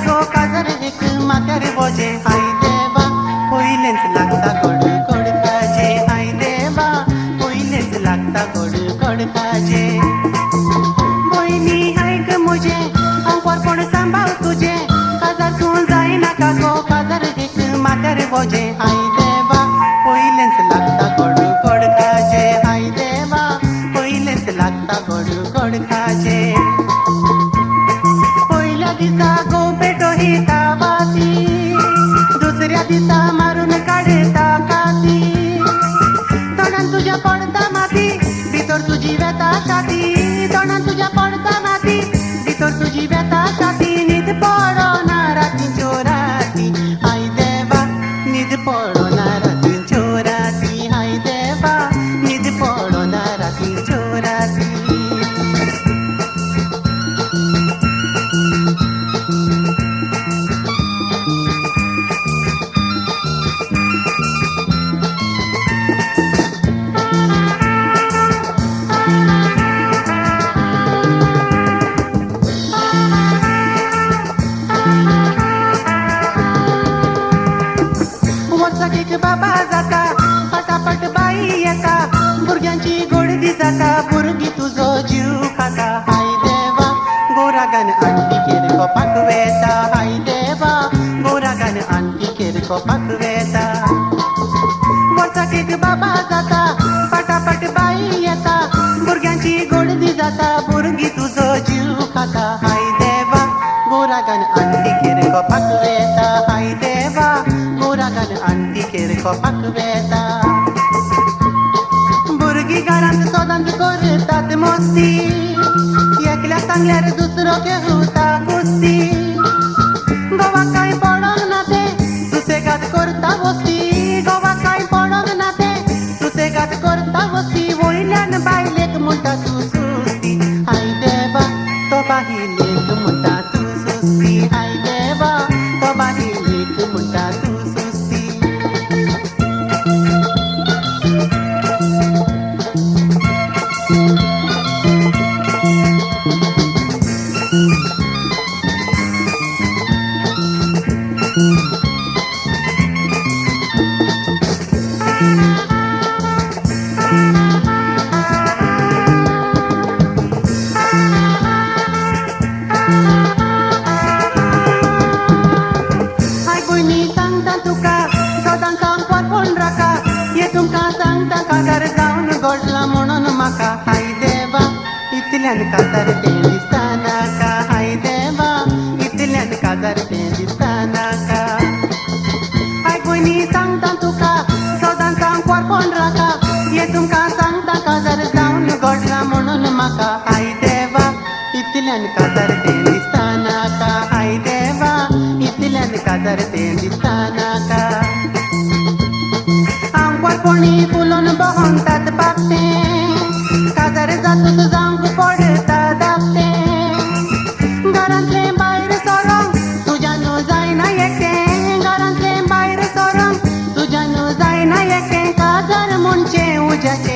गो काजर एक माथ्यार बोजे आई देवा पयलेंच लागता गोड गोड काजे आई देवा पयलेंच लागता गोड गोड काजे बहिणी ऐक मुझे अंकवर कोण सांभाळ तुझे काजातून जाई नाका गो काजर एक माथ्यार बोजे आई देवा पयलेंच लागता गोड गोड काजे आई देवा पयलेंच लागता गोड गोड काजे पहिल्या दिसा गो पेटो ही तावाती दुसऱ्या दिसा मारून काढता काती तोंडान तुझ्या पडता माती भितर तुझी व्यथा छाती तोंडान तुझ्या पडता माती भितर तुझी व्यथा छाती न्हीद पडो ना रातीच्यो राती आई देवा न्हीद पडो ना रातीच्यो राती आई देवा न्हीद पडो ना रातीच्यो राती एक बाबा जाता पटापट बाई येता भुरग्यांची गोडदी जाता भुरगी तुझो जीव खाता हाय देवा गोरागान आंटी केर कोपाक वेता हाय देवा गोरागान आंटी केर कोपाक वेता वर्साक एक बाबा जाता पटापट बाई येता भुरग्यांची गोडदी जाता भुरगी तुझो जीव खाता हाय देवा गोरागान आंटी केर कोपाक वेता हाय देवा गोरागान आंटी केर कोपाक वेता भुरगीं घरांत सोदांत करतात मस्ती एकल्या सांगल्यार दुसरो घेवता कुस्ती गोवाक कांय पडोंक ना ते सुसेगाद करता वस्ती गोवाक कांय पडोंक ना ते सुसेगाद करता वस्ती वयल्यान बायलेक म्हणटा तूं सुस्ती हाय देवा तो बायलेक म्हणटा तूं सुस्ती हाय देवा तो बायलेक म्हणटा तूं सुस्ती हाय भयणी सांगता तुका सदांच अंकवर कोण राका हे तुमकां सांगता काजार जावन घडला म्हणून म्हाका हाय देवा इतल्यान काजार तें दिसता नाका हाय देवा इतल्यान काजार तें दिसता नाका हाय भयणी सांगता तुका सदांच अंकवर कोण राका हे तुमकां सांगता काजार जावन घडला म्हणून म्हाका हाय देवा इतल्यान काजार तें दिसता नाका हाय देवा इतल्यान काजार तें दिसता नाका अंकवर कोणी फुलोवन भोंवतात पापटें काजार जातूच जावंक पडटा धाकटें घरांतलें भायर सरोंक तुज्यान जायना एकटें घरांतलें भायर सरोंक तुज्यान जायना एकटें काजार म्हणचें उज्याचें